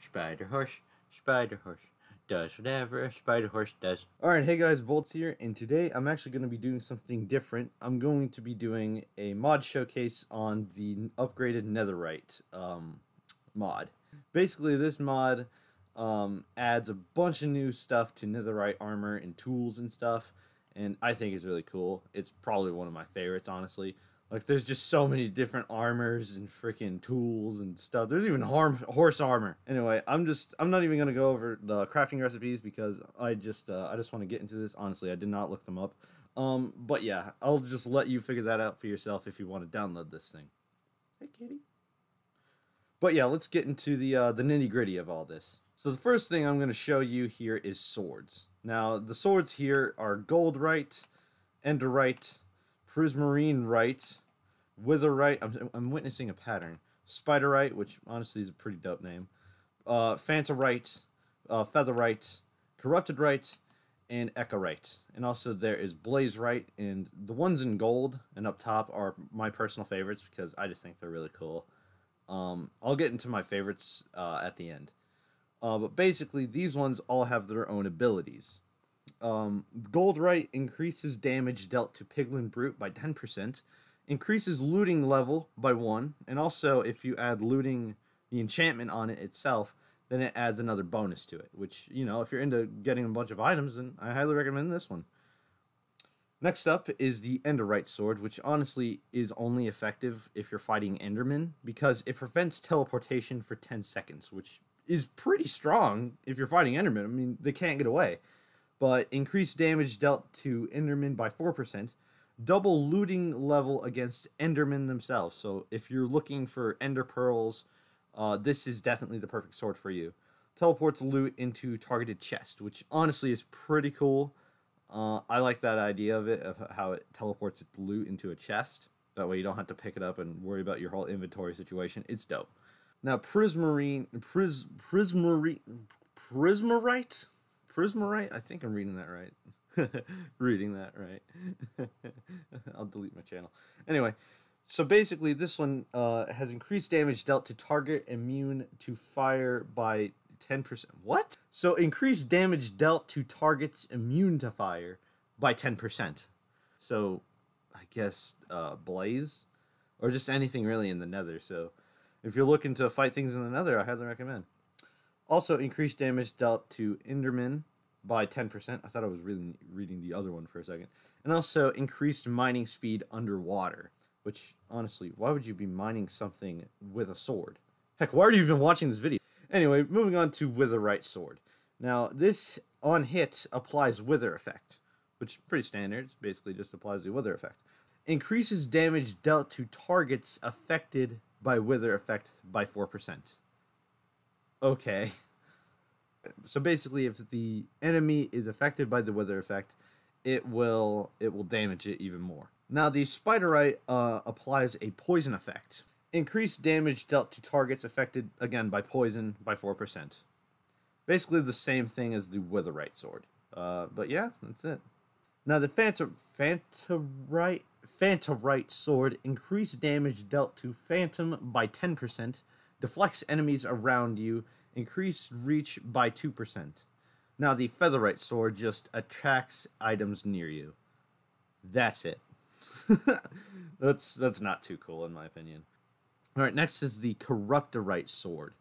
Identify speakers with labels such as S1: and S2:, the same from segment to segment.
S1: Spider horse does whatever a spider horse does. Alright, hey guys, Bolts here, and today I'm actually going to be doing something different. I'm going to be doing a mod showcase on the upgraded Netherright mod. Basically, this mod adds a bunch of new stuff to Netherite armor and tools and stuff, and I think it's really cool. It's probably one of my favorites, honestly. Like, there's just so many different armors and freaking tools and stuff. There's even horse armor. Anyway, I'm not even gonna go over the crafting recipes because I just want to get into this. Honestly, I did not look them up. But yeah, I'll just let you figure that out for yourself if you want to download this thing. Hey, kitty. But yeah, let's get into the nitty gritty of all this. So the first thing I'm gonna show you here is swords. Now the swords here are Goldrite, Enderite, Prismarine, Witherite. I'm witnessing a pattern. Spiderite, which honestly is a pretty dope name. Phantorite, Featherite, Corruptedrite, and Echourite. And also there is Blazerite, and the ones in gold and up top are my personal favorites because I just think they're really cool. I'll get into my favorites at the end. But basically, these ones all have their own abilities. Goldrite increases damage dealt to Piglin Brute by 10%, increases looting level by 1, and also if you add looting, the enchantment on it itself, then it adds another bonus to it, which, you know, if you're into getting a bunch of items, then I highly recommend this one. Next up is the Netherright sword, which honestly is only effective if you're fighting Endermen, because it prevents teleportation for 10 seconds, which is pretty strong if you're fighting Endermen. I mean, they can't get away. But increased damage dealt to Endermen by 4%, double looting level against Endermen themselves. So if you're looking for Ender Pearls, this is definitely the perfect sword for you. Teleports loot into targeted chest, which honestly is pretty cool. I like that idea of it, of how it teleports loot into a chest. That way you don't have to pick it up and worry about your whole inventory situation. It's dope. Now, Prismarite, I think I'm reading that right. Reading that right. I'll delete my channel. Anyway, so basically this one has increased damage dealt to target immune to fire by 10%. What? So increased damage dealt to targets immune to fire by 10%. So I guess blaze or just anything really in the nether. So if you're looking to fight things in the nether, I highly recommend. Also, increased damage dealt to Endermen by 10%. I thought I was reading the other one for a second. And also, increased mining speed underwater. Which, honestly, why would you be mining something with a sword? Heck, why are you even watching this video? Anyway, moving on to Netherright sword. Now, this, on hit, applies Wither effect. Which is pretty standard. It basically just applies the Wither effect. Increases damage dealt to targets affected by Wither effect by 4%. Okay. So basically, if the enemy is affected by the Wither effect, it will damage it even more. Now, the Spiderite applies a poison effect. Increased damage dealt to targets affected, again, by poison by 4%. Basically the same thing as the Witherite sword. But yeah, that's it. Now, the Phantorite sword increased damage dealt to Phantom by 10%, deflects enemies around you, increased reach by 2%. Now, the Featherite sword just attracts items near you. That's it. That's not too cool in my opinion. Alright, next is the Corruptedrite sword.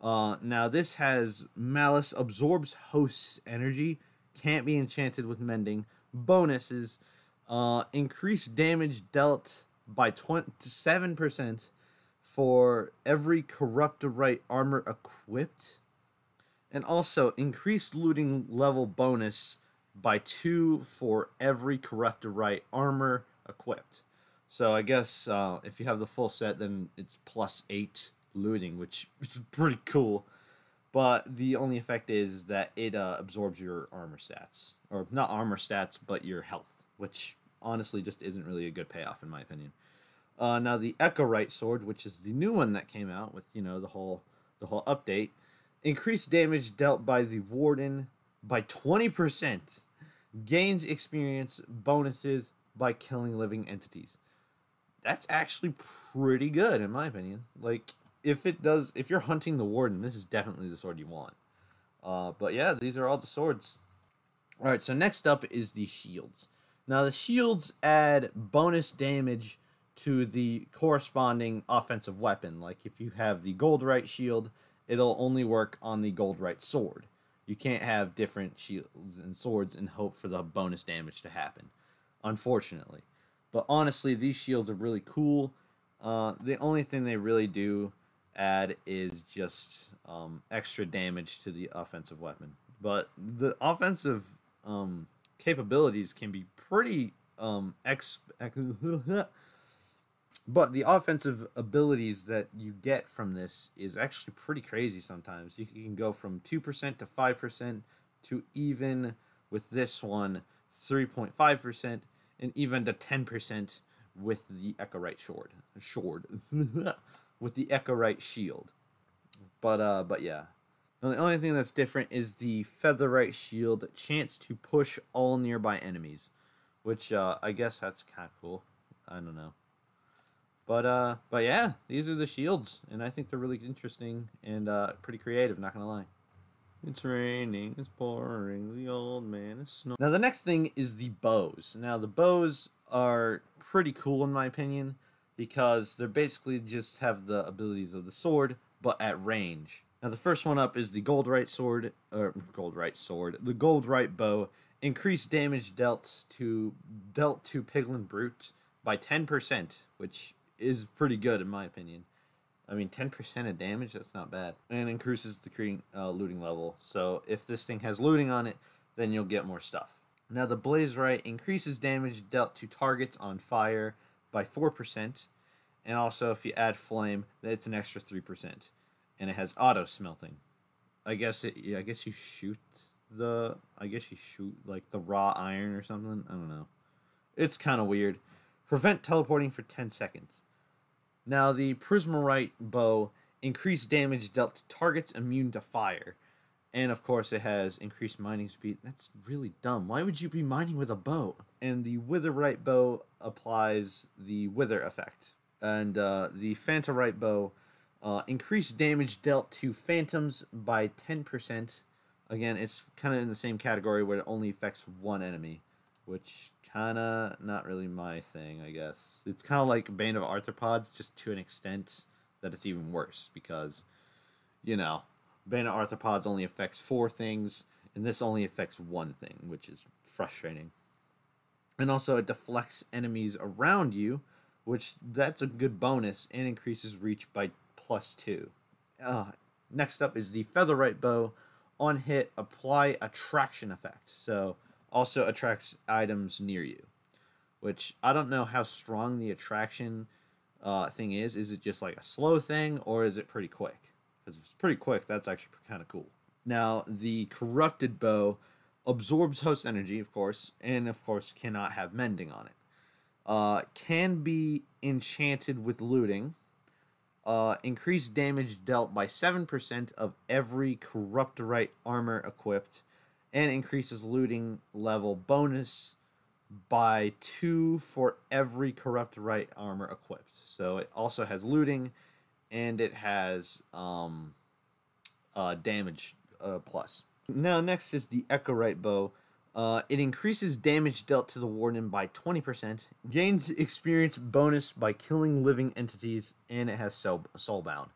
S1: Now, this has Malice, absorbs host's energy, can't be enchanted with mending. Bonuses, increased damage dealt by 7% for every Corruptedrite armor equipped. And also, increased looting level bonus by 2 for every Corruptedrite armor equipped. So I guess if you have the full set, then it's plus 8 looting, which is pretty cool. But the only effect is that it absorbs your armor stats. Or not armor stats, but your health. Which honestly just isn't really a good payoff in my opinion. Now the Echourite sword, which is the new one that came out with, you know, the whole update. Increased damage dealt by the Warden by 20%. Gains experience bonuses by killing living entities. That's actually pretty good in my opinion. Like, if you're hunting the warden, this is definitely the sword you want. But yeah, these are all the swords. All right, so next up is the shields. Now the shields add bonus damage to the corresponding offensive weapon. Like if you have the Goldrite shield, it'll only work on the Goldrite sword. You can't have different shields and swords and hope for the bonus damage to happen, unfortunately. But honestly, these shields are really cool. The only thing they really do add is just extra damage to the offensive weapon. But the offensive capabilities can be pretty but the offensive abilities that you get from this is actually pretty crazy sometimes. You can go from 2% to 5% to even, with this one, 3.5%, and even to 10% with the Echorite sword. With the Echorite shield. But yeah. Now, the only thing that's different is the Featherite shield chance to push all nearby enemies, which I guess that's kind of cool. I don't know. But yeah, these are the shields, and I think they're really interesting and pretty creative, not gonna lie. It's raining, it's pouring, the old man is snoring. Now the next thing is the bows. Now the bows are pretty cool in my opinion, because they're basically just have the abilities of the sword, but at range. Now the first one up is the the Goldrite Bow. Increased damage dealt to Piglin Brute by 10%, which is pretty good in my opinion. I mean, 10% of damage, that's not bad. And increases the looting level. So if this thing has looting on it, then you'll get more stuff. Now the Blazeite increases damage dealt to targets on fire by 4%. And also if you add flame, it's an extra 3%. And it has auto smelting. I guess you shoot like the raw iron or something. I don't know. It's kind of weird. Prevent teleporting for 10 seconds. Now the Prismarite Bow increased damage dealt to targets immune to fire. And of course it has increased mining speed. That's really dumb. Why would you be mining with a bow? And the Witherite Bow applies the Wither effect. And the Featherite Bow increased damage dealt to phantoms by 10%. Again, it's kind of in the same category where it only affects one enemy, which kind of not really my thing, I guess. It's kind of like Bane of Arthropods, just to an extent that it's even worse, because, you know, Bane of Arthropods only affects 4 things, and this only affects 1 thing, which is frustrating. And also it deflects enemies around you, which that's a good bonus, and increases reach by +2. Next up is the Featherite Bow. On hit, apply attraction effect. So also attracts items near you, which I don't know how strong the attraction thing is. Is it just like a slow thing, or is it pretty quick? Because if it's pretty quick, that's actually kind of cool. Now, the Corrupted Bow absorbs host energy, of course, and of course cannot have mending on it. Can be enchanted with looting. Increased damage dealt by 7% of every Corruptorite armor equipped, and increases looting level bonus by 2 for every Corruptorite armor equipped. So it also has looting, and it has damage plus. Now next is the Echorite Bow. It increases damage dealt to the Warden by 20%, gains experience bonus by killing living entities, and it has soulbound.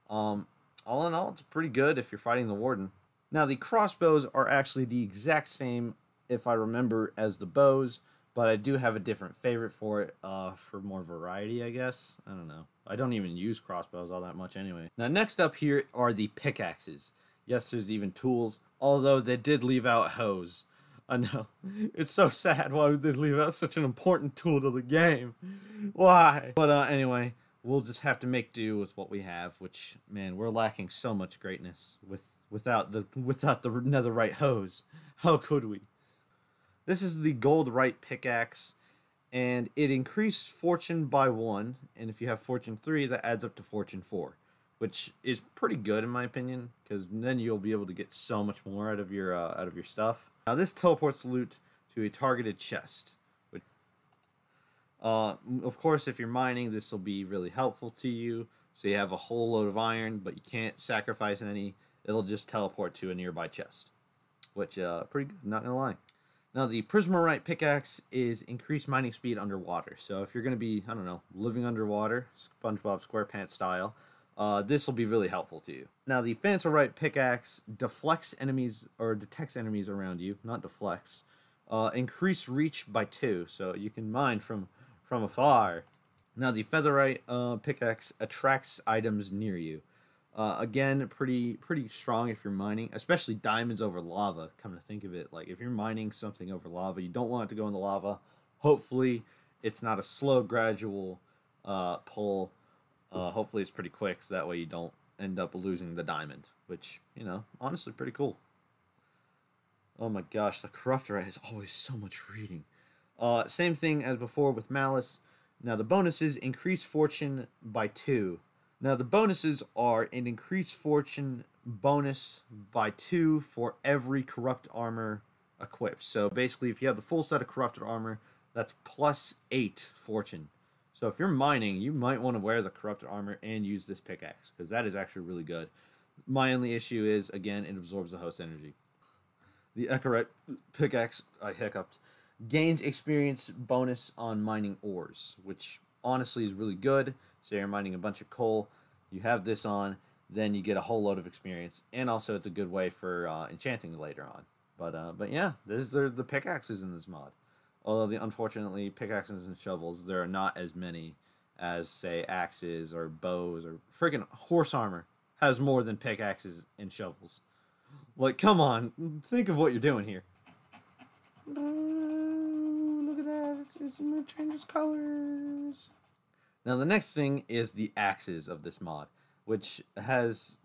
S1: All in all, it's pretty good if you're fighting the Warden. Now the crossbows are actually the exact same, if I remember, as the bows, but I do have a different favorite for it, for more variety, I guess. I don't know. I don't even use crossbows all that much anyway. Now next up here are the pickaxes. Yes, there's even tools, although they did leave out hoes. I know. It's so sad. Why would they leave out such an important tool to the game? Why? But anyway, we'll just have to make do with what we have, which, man, we're lacking so much greatness without the netherite hose. How could we? This is the Goldrite Pickaxe, and it increased fortune by 1, and if you have fortune 3, that adds up to fortune 4, which is pretty good in my opinion, because then you'll be able to get so much more out of your stuff. Now this teleports loot to a targeted chest. Which, of course, if you're mining, this will be really helpful to you. So you have a whole load of iron, but you can't sacrifice any. It'll just teleport to a nearby chest, which pretty good, not gonna lie. Now the Prismarite Pickaxe is increased mining speed underwater. So if you're gonna be, I don't know, living underwater, SpongeBob SquarePants style, this will be really helpful to you. Now the Featherite Pickaxe deflects enemies or detects enemies around you, not deflects. Increase reach by 2, so you can mine from afar. Now the Featherite Pickaxe attracts items near you. Again, pretty strong if you're mining, especially diamonds over lava. Come to think of it, like if you're mining something over lava, you don't want it to go in the lava. Hopefully, it's not a slow, gradual pull. Hopefully, it's pretty quick, so that way you don't end up losing the diamond, which, you know, honestly pretty cool. Oh my gosh, the Corruptorite is always so much reading. Same thing as before with Malice. Now the bonuses increase fortune by 2. Now the bonuses are an increased fortune bonus by 2 for every corrupt armor equipped. So basically, if you have the full set of corrupted armor, that's plus 8 fortune. So if you're mining, you might want to wear the corrupted armor and use this pickaxe, because that is actually really good. My only issue is, again, it absorbs the host energy. The Netherright Pickaxe, I hiccuped, gains experience bonus on mining ores, which honestly is really good. So you're mining a bunch of coal, you have this on, then you get a whole load of experience, and also it's a good way for enchanting later on. But yeah, these are the pickaxes in this mod. Although unfortunately, pickaxes and shovels, there are not as many as, say, axes or bows or freaking horse armor has more than pickaxes and shovels. Like, come on, think of what you're doing here. Look at that, it changes colors. Now the next thing is the axes of this mod, which has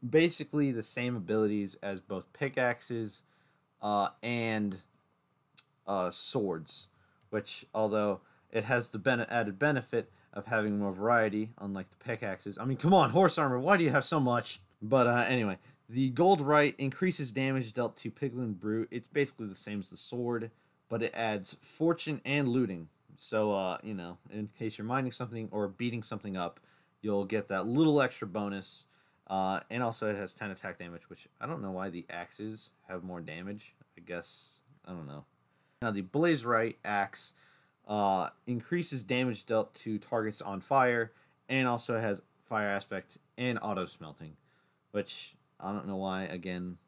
S1: basically the same abilities as both pickaxes and swords, which, although it has the added benefit of having more variety, unlike the pickaxes. I mean, come on, horse armor, why do you have so much? But anyway, the Goldrite increases damage dealt to Piglin Brute. It's basically the same as the sword, but it adds fortune and looting. So, you know, in case you're mining something or beating something up, you'll get that little extra bonus. And also it has 10 attack damage, which I don't know why the axes have more damage. I guess, I don't know. Now, the Prismarite Axe increases damage dealt to targets on fire, and also has fire aspect and auto smelting, which I don't know why. Again,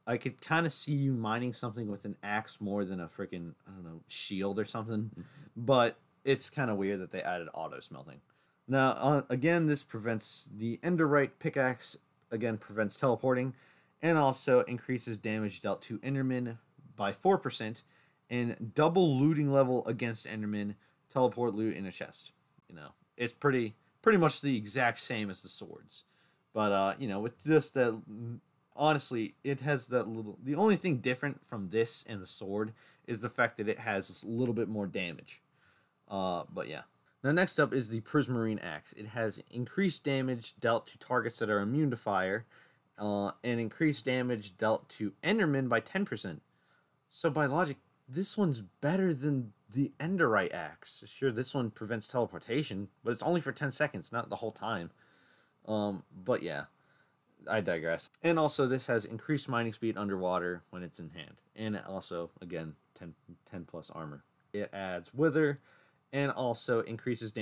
S1: I could kind of see you mining something with an axe more than a freaking, I don't know, shield or something, but it's kind of weird that they added auto smelting. Now, again, this prevents the Netherright Pickaxe, again, prevents teleporting, and also increases damage dealt to Endermen by 4%, and double looting level against Endermen, teleport loot in a chest. You know, it's pretty much the exact same as the swords. But, you know, with just that, honestly, it has that little, the only thing different from this and the sword is the fact that it has a little bit more damage. But yeah. Now next up is the Prismarine Axe. It has increased damage dealt to targets that are immune to fire, and increased damage dealt to Endermen by 10%. So by logic, this one's better than the Netherright Axe. Sure, this one prevents teleportation, but it's only for 10 seconds, not the whole time. But yeah, I digress. And also, this has increased mining speed underwater when it's in hand. And also, again, 10 plus armor. It adds Wither, and also increases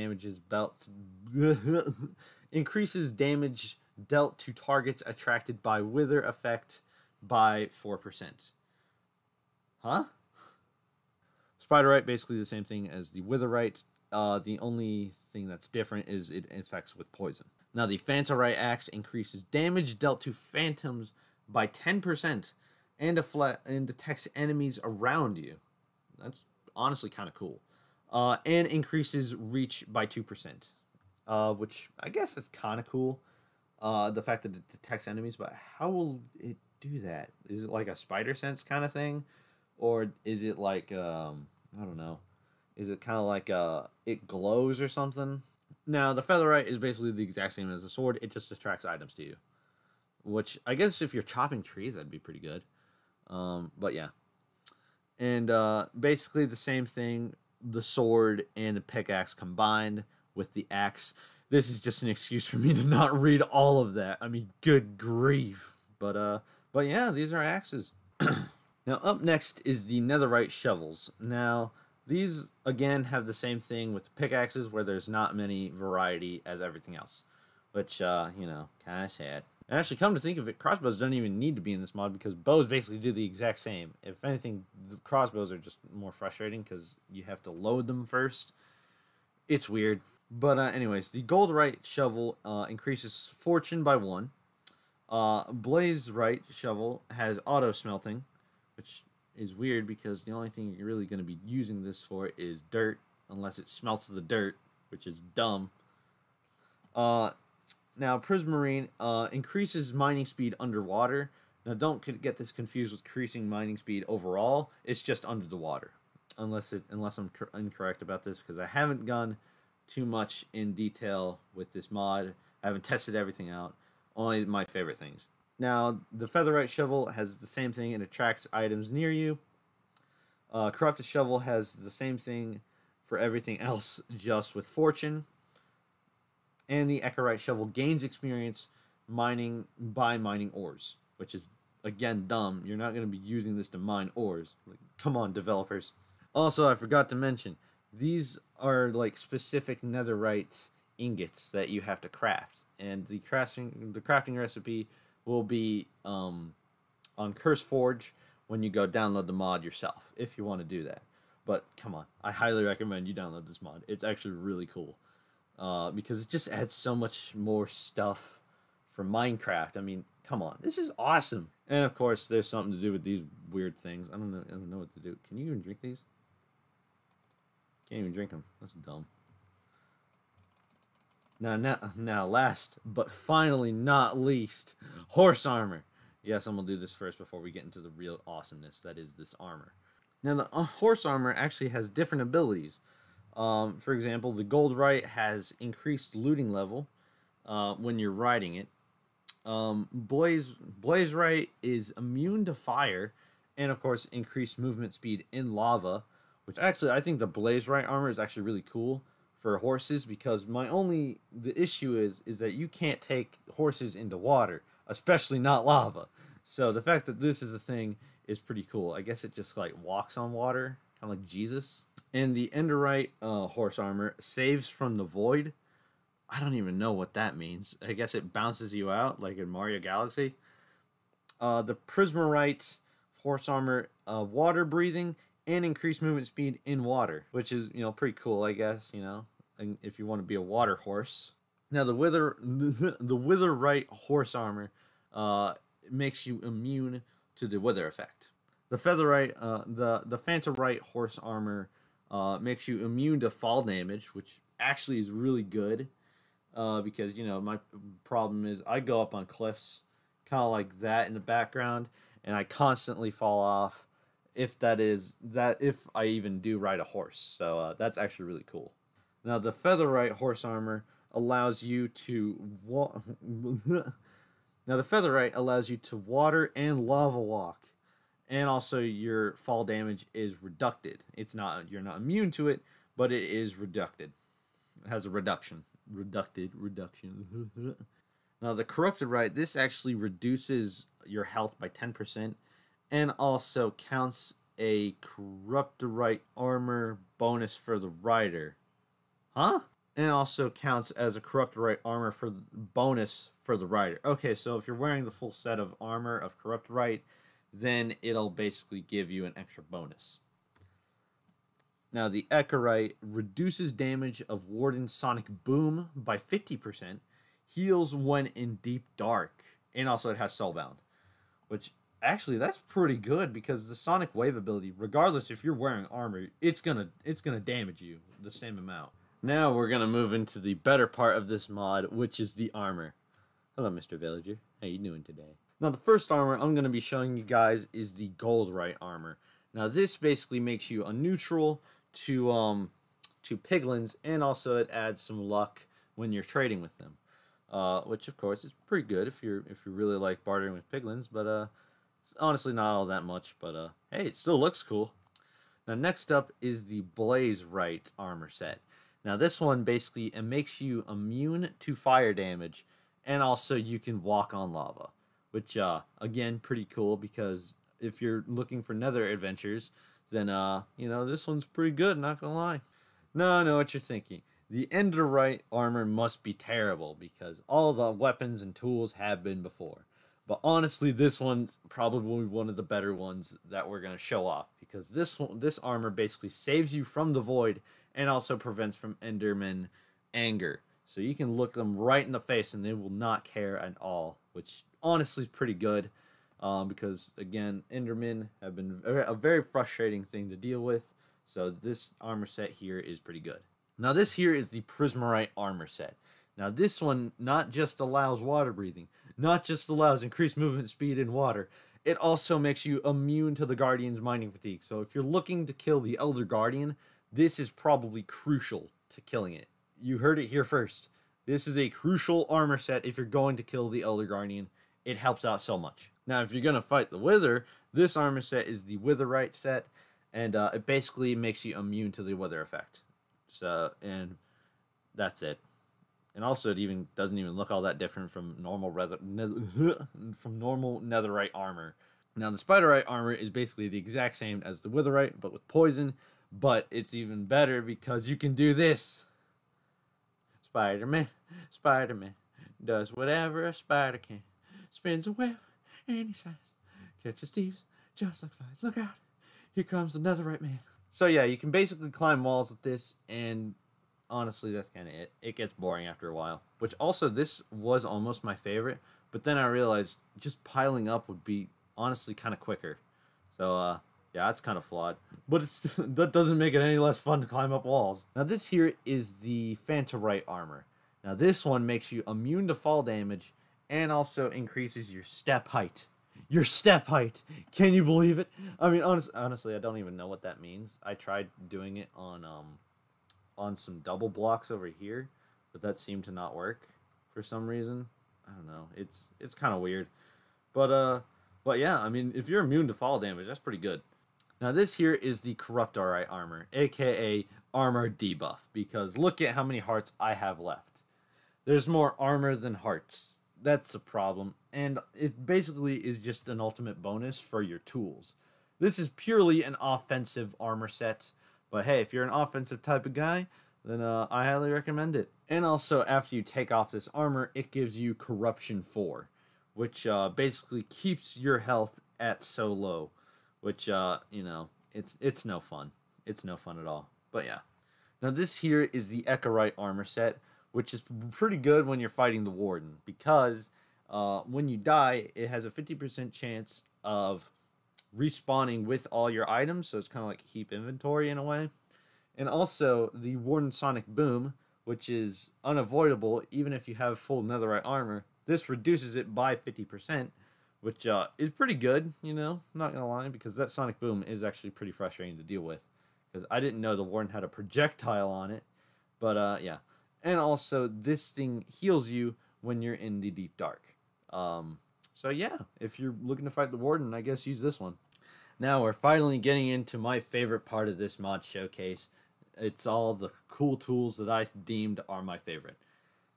S1: increases damage dealt to targets attracted by Wither effect by 4%. Huh? Spiderite, basically the same thing as the Witherite. The only thing that's different is it infects with poison. Now, the Featherite Axe increases damage dealt to phantoms by 10% and detects enemies around you. That's honestly kind of cool. And increases reach by 2%, which I guess is kind of cool. The fact that it detects enemies, but how will it do that? Is it like a spider sense kind of thing? Or is it like, I don't know. Is it kind of like it glows or something? Now, the Featherite is basically the exact same as the sword. It just attracts items to you. Which, I guess if you're chopping trees, that'd be pretty good. But yeah. And basically the same thing, the sword and the pickaxe combined with the axe. this is just an excuse for me to not read all of that. I mean, good grief. But yeah, these are axes. Now, up next is the Netherright Shovels. Now, these, again, have the same thing with the pickaxes, where there's not many variety as everything else. Which, you know, kind of sad. And actually, come to think of it, crossbows don't even need to be in this mod, because bows basically do the exact same. If anything, the crossbows are just more frustrating, because you have to load them first. It's weird. But anyways, the Goldrite Shovel increases fortune by 1. Blazeite Shovel has auto smelting, which is weird because the only thing you're really going to be using this for is dirt, unless it smelts the dirt, which is dumb. Now, Prismarine increases mining speed underwater. Now, don't get this confused with increasing mining speed overall. It's just under the water, unless I'm incorrect about this, because I haven't gone too much in detail with this mod. I haven't tested everything out. Only my favorite things. Now, the Featherite Shovel has the same thing. It attracts items near you. Corrupted Shovel has the same thing for everything else, just with fortune. And the Echorite Shovel gains experience mining by mining ores, which is, again, dumb. You're not going to be using this to mine ores. Like, come on, developers. Also, I forgot to mention, these are like specific netherite ingots that you have to craft, and the crafting recipe will be on CurseForge when you go download the mod yourself, if you want to do that. But come on, I highly recommend you download this mod. It's actually really cool, because it just adds so much more stuff for Minecraft. I mean, come on, this is awesome. And of course, there's something to do with these weird things. I don't know what to do. Can you even drink these? Can't even drink them. That's dumb. Now, last but finally not least, horse armor. Yes, I'm gonna do this first before we get into the real awesomeness that is this armor. Now, the horse armor actually has different abilities. For example, the Goldrite has increased looting level when you're riding it. Blazeite is immune to fire, and of course, increased movement speed in lava. Which actually, I think the Blazeite armor is actually really cool for horses, because the issue is that you can't take horses into water, especially not lava. So the fact that this is a thing is pretty cool. I guess it just like walks on water, kind of like Jesus. And the Netherright horse armor saves from the void. I don't even know what that means. I guess it bounces you out like in Mario Galaxy. The Prismarite horse armor, water breathing and increased movement speed in water, which is, you know, pretty cool, I guess, you know, and if you want to be a water horse. Now, the Witherite horse armor makes you immune to the wither effect. The Featherite, the Phantomite horse armor makes you immune to fall damage, which actually is really good, because, you know, my problem is I go up on cliffs, kind of like that in the background, and I constantly fall off. If I even do ride a horse. So that's actually really cool. Now, the Featherite horse armor allows you to water and lava walk, and also your fall damage is reducted. You're not immune to it, but it is reducted. It has a reduction. Reduction. Now, the Corrupted, this actually reduces your health by 10%. And also counts a Corrupted armor bonus for the rider. Huh? And also counts as a Corrupted armor for bonus for the rider. Okay, so if you're wearing the full set of armor of Corrupted, then it'll basically give you an extra bonus. Now, the Echorite reduces damage of Warden's Sonic Boom by 50%, heals when in deep dark, and also it has Soulbound, which actually, that's pretty good, because the Sonic Wave ability, regardless if you're wearing armor, it's gonna damage you the same amount. Now we're gonna move into the better part of this mod, which is the armor. Hello, Mr. Villager. How you doing today? Now, the first armor I'm gonna be showing you guys is the Goldrite armor. Now, this basically makes you a neutral to piglins, and also it adds some luck when you're trading with them, which of course is pretty good if you really like bartering with piglins, but it's honestly not all that much, but hey, it still looks cool. Now, next up is the Blazeite Armor Set. Now this one basically it makes you immune to fire damage, and also you can walk on lava, which again pretty cool because if you're looking for nether adventures, then this one's pretty good, not gonna lie. Now I know what you're thinking. The Netherright armor must be terrible because all the weapons and tools have been before. But honestly, this one's probably one of the better ones that we're gonna show off because this armor basically saves you from the void and also prevents from Enderman anger. So you can look them right in the face and they will not care at all, which honestly is pretty good. Because again, Endermen have been a very frustrating thing to deal with. So this armor set here is pretty good. Now this here is the Prismarite Armor Set. Now this one not just allows water breathing, not just allows increased movement speed in water, it also makes you immune to the Guardian's mining fatigue. So if you're looking to kill the Elder Guardian, this is probably crucial to killing it. You heard it here first. This is a crucial armor set if you're going to kill the Elder Guardian. It helps out so much. Now, if you're going to fight the Wither, this armor set is the Witherite set, and it basically makes you immune to the Wither effect. So, and that's it. And also, it even doesn't even look all that different from normal Netherite armor. Now, the Spiderite armor is basically the exact same as the Witherite, but with poison. But it's even better because you can do this. Spider-Man does whatever a spider can. Spins a web any size. Catches thieves just like flies. Look out. Here comes the Netherite man. So yeah, you can basically climb walls with this, and honestly, that's kind of it. It gets boring after a while. Which also, this was almost my favorite, but then I realized just piling up would be honestly kind of quicker. So yeah, that's kind of flawed. But that doesn't make it any less fun to climb up walls. Now this here is the Featherite armor. Now this one makes you immune to fall damage and also increases your step height. Your step height. Can you believe it? I mean, honestly, I don't even know what that means. I tried doing it on some double blocks over here, but that seemed to not work for some reason. I don't know. It's kind of weird. But yeah, I mean, if you're immune to fall damage, that's pretty good. Now this here is the Corruptorite armor, aka armor debuff, because look at how many hearts I have left. There's more armor than hearts. That's a problem, and it basically is just an ultimate bonus for your tools. This is purely an offensive armor set, but hey, if you're an offensive type of guy, then I highly recommend it. And also, after you take off this armor, it gives you Corruption 4, which basically keeps your health at so low, which it's no fun. It's no fun at all. But yeah. Now this here is the Echorite armor set, which is pretty good when you're fighting the Warden, because when you die, it has a 50% chance of respawning with all your items, so it's kind of like heap inventory in a way. And also, the Warden Sonic Boom, which is unavoidable even if you have full Netherite armor. This reduces it by 50%, which is pretty good, not gonna lie, because that Sonic Boom is actually pretty frustrating to deal with, because I didn't know the Warden had a projectile on it, but yeah. And also, this thing heals you when you're in the deep dark. So yeah, if you're looking to fight the Warden, I guess use this one. Now we're finally getting into my favorite part of this mod showcase. It's all the cool tools that I deemed are my favorite.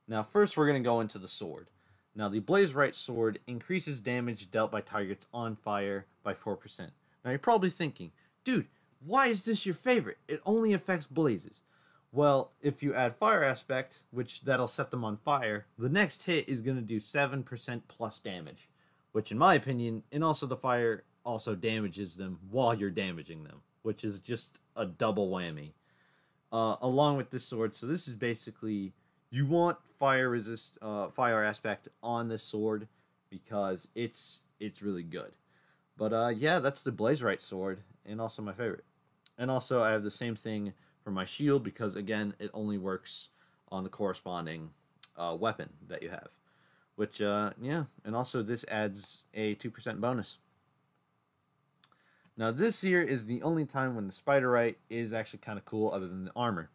S1: Now first we're going to go into the sword. Now the Prismarite sword increases damage dealt by targets on fire by 4%. Now you're probably thinking, dude, why is this your favorite? It only affects blazes. Well, if you add fire aspect, which that'll set them on fire, the next hit is going to do 7% plus damage, which in my opinion, and also the fire also damages them while you're damaging them, which is just a double whammy. Along with this sword, so this is basically, you want fire aspect on this sword because it's really good. But yeah, that's the Prismarite sword, and also my favorite. And also I have the same thing for my shield, because again, it only works on the corresponding weapon that you have. Which, yeah, and also this adds a 2% bonus. Now this here is the only time when the Spiderite is actually kind of cool other than the armor.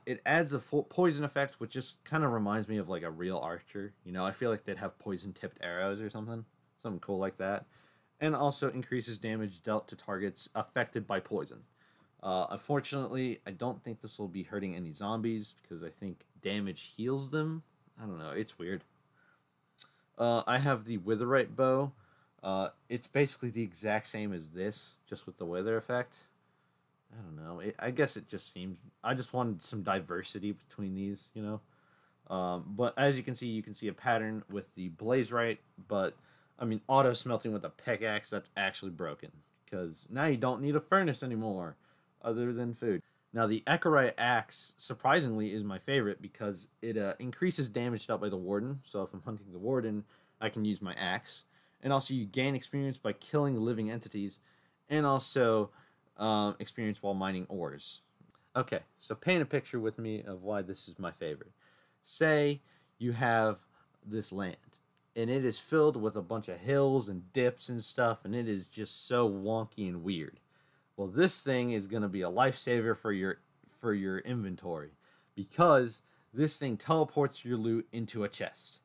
S1: It adds a full poison effect, which just kind of reminds me of like a real archer. I feel like they'd have poison-tipped arrows or something. Something cool like that. And also increases damage dealt to targets affected by poison. Unfortunately, I don't think this will be hurting any zombies because I think damage heals them. I don't know. It's weird. I have the Witherite Bow. It's basically the exact same as this, just with the wither effect. I don't know. I guess it just seems... I just wanted some diversity between these, you know? But as you can see a pattern with the Blazeite, but, I mean, auto smelting with a pickaxe, that's actually broken. Because now you don't need a furnace anymore, other than food. Now, the Netherright Axe, surprisingly, is my favorite because it increases damage dealt by the Warden. So if I'm hunting the Warden, I can use my axe. And also, you gain experience by killing living entities, and also experience while mining ores. Okay, so paint a picture with me of why this is my favorite. Say you have this land, and it is filled with a bunch of hills and dips and stuff, and it is just so wonky and weird. Well, this thing is going to be a lifesaver for your inventory, because this thing teleports your loot into a chest,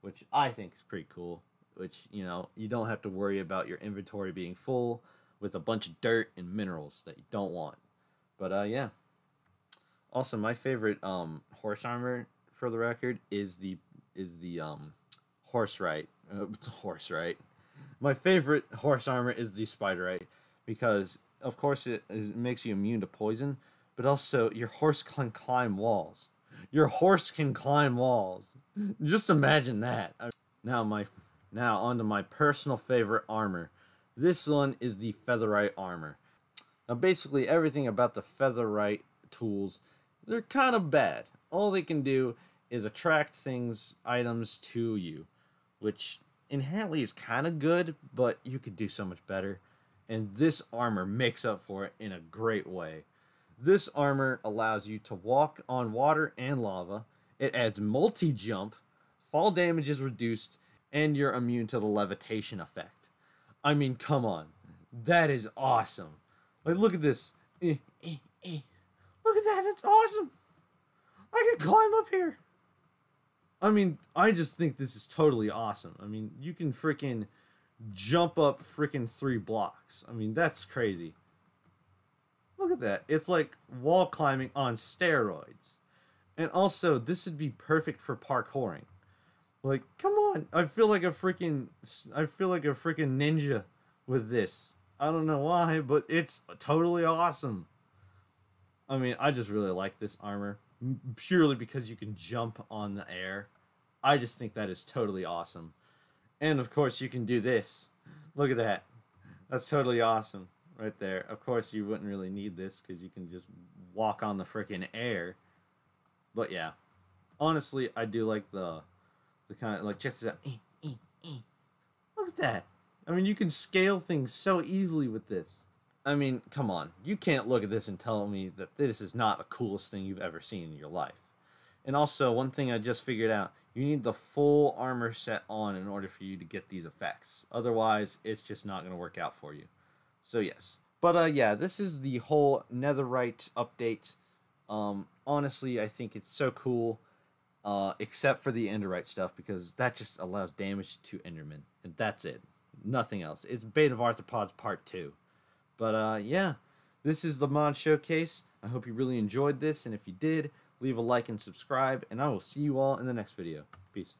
S1: which I think is pretty cool. Which, you know, you don't have to worry about your inventory being full with a bunch of dirt and minerals that you don't want. But yeah. Also, my favorite horse armor, for the record, is the Horserite. Horserite. My favorite horse armor is the Spiderite, because of course it makes you immune to poison, but also your horse can climb walls. Your horse can climb walls. Just imagine that. Now onto my personal favorite armor. This one is the Featherite armor. Now basically everything about the Featherite tools, they're kind of bad. All they can do is attract items to you, which inherently is kind of good, but you could do so much better. And this armor makes up for it in a great way. This armor allows you to walk on water and lava. It adds multi-jump, fall damage is reduced, and you're immune to the levitation effect. I mean, come on. That is awesome. Like, look at this. Look at that. That's awesome. I can climb up here. I mean, I just think this is totally awesome. I mean, you can freaking jump up freaking 3 blocks. I mean, that's crazy. Look at that. It's like wall climbing on steroids. And also, this would be perfect for parkouring. Like, come on. I feel like a freaking ninja with this. I don't know why, but it's totally awesome. I mean, I just really like this armor. Purely because you can jump on the air. I just think that is totally awesome. And of course, you can do this. Look at that. That's totally awesome. Right there. Of course, you wouldn't really need this because you can just walk on the freaking air. But yeah. Honestly, I do like the kind of, like, check this out. Look at that. I mean, you can scale things so easily with this. I mean, come on. You can't look at this and tell me that this is not the coolest thing you've ever seen in your life. And also, one thing I just figured out, you need the full armor set on in order for you to get these effects. Otherwise, it's just not going to work out for you. So, yes. But, yeah, this is the whole Netherite update. Honestly, I think it's so cool. Except for the Enderite stuff, because that just allows damage to Endermen. And that's it. Nothing else. It's Bane of Arthropods Part 2. But, yeah, this is the mod showcase. I hope you really enjoyed this, and if you did, leave a like and subscribe, and I will see you all in the next video. Peace.